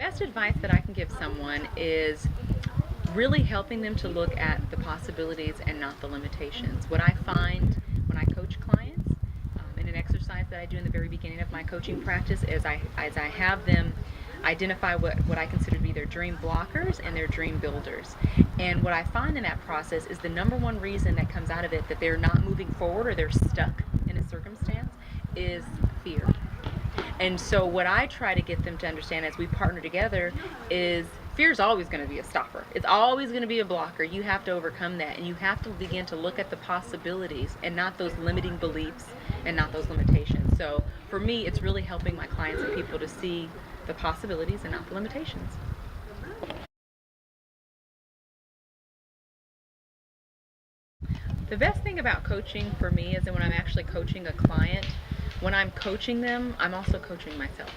Best advice that I can give someone is really helping them to look at the possibilities and not the limitations. What I find when I coach clients, in an exercise that I do in the very beginning of my coaching practice, is as I have them identify what I consider to be their dream blockers and their dream builders. And what I find in that process is the number one reason that comes out of it that they're not moving forward or they're stuck in a circumstance is fear. And so what I try to get them to understand as we partner together is fear is always going to be a stopper. It's always going to be a blocker. You have to overcome that, and you have to begin to look at the possibilities and not those limiting beliefs and not those limitations. So for me, it's really helping my clients and people to see the possibilities and not the limitations. The best thing about coaching for me is that when I'm actually coaching a client, when I'm coaching them, I'm also coaching myself.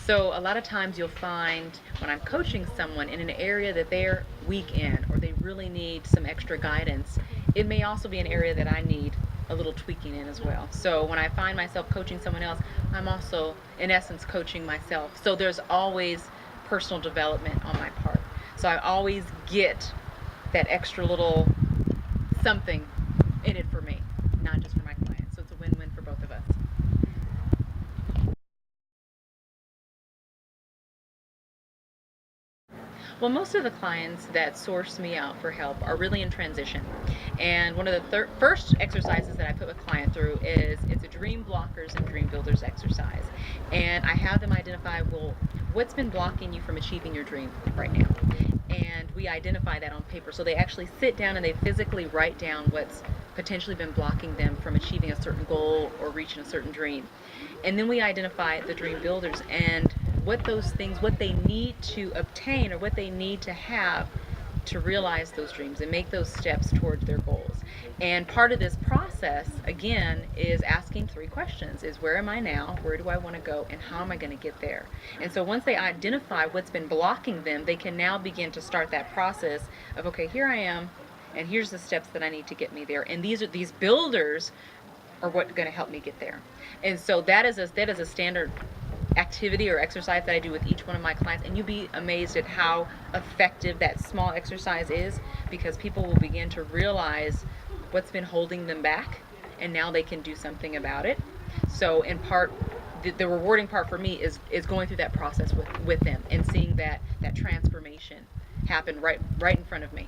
So a lot of times you'll find when I'm coaching someone in an area that they're weak in or they really need some extra guidance, it may also be an area that I need a little tweaking in as well. So when I find myself coaching someone else, I'm also in essence coaching myself. So there's always personal development on my part. So I always get that extra little something in it for me, not just for my clients. So it's a win-win for both of us. Well, most of the clients that source me out for help are really in transition. And one of the first exercises that I put a client through is it's a dream blockers and dream builders exercise. And I have them identify, well, what's been blocking you from achieving your dream right now? And we identify that on paper. So they actually sit down and they physically write down what's potentially been blocking them from achieving a certain goal or reaching a certain dream. And then we identify the dream builders and what those things, what they need to obtain or what they need to have to realize those dreams and make those steps towards their goals. And part of this process, again, is asking 3 questions. Is where am I now? Where do I want to go? And how am I going to get there? And so once they identify what's been blocking them, they can now begin to start that process of, okay, here I am, and here's the steps that I need to get me there. And these builders are what's going to help me get there. And so that is a standard activity or exercise that I do with each one of my clients, and you'll be amazed at how effective that small exercise is, because people will begin to realize what's been holding them back and now they can do something about it. So in part, the rewarding part for me is going through that process with them and seeing that transformation happen right in front of me.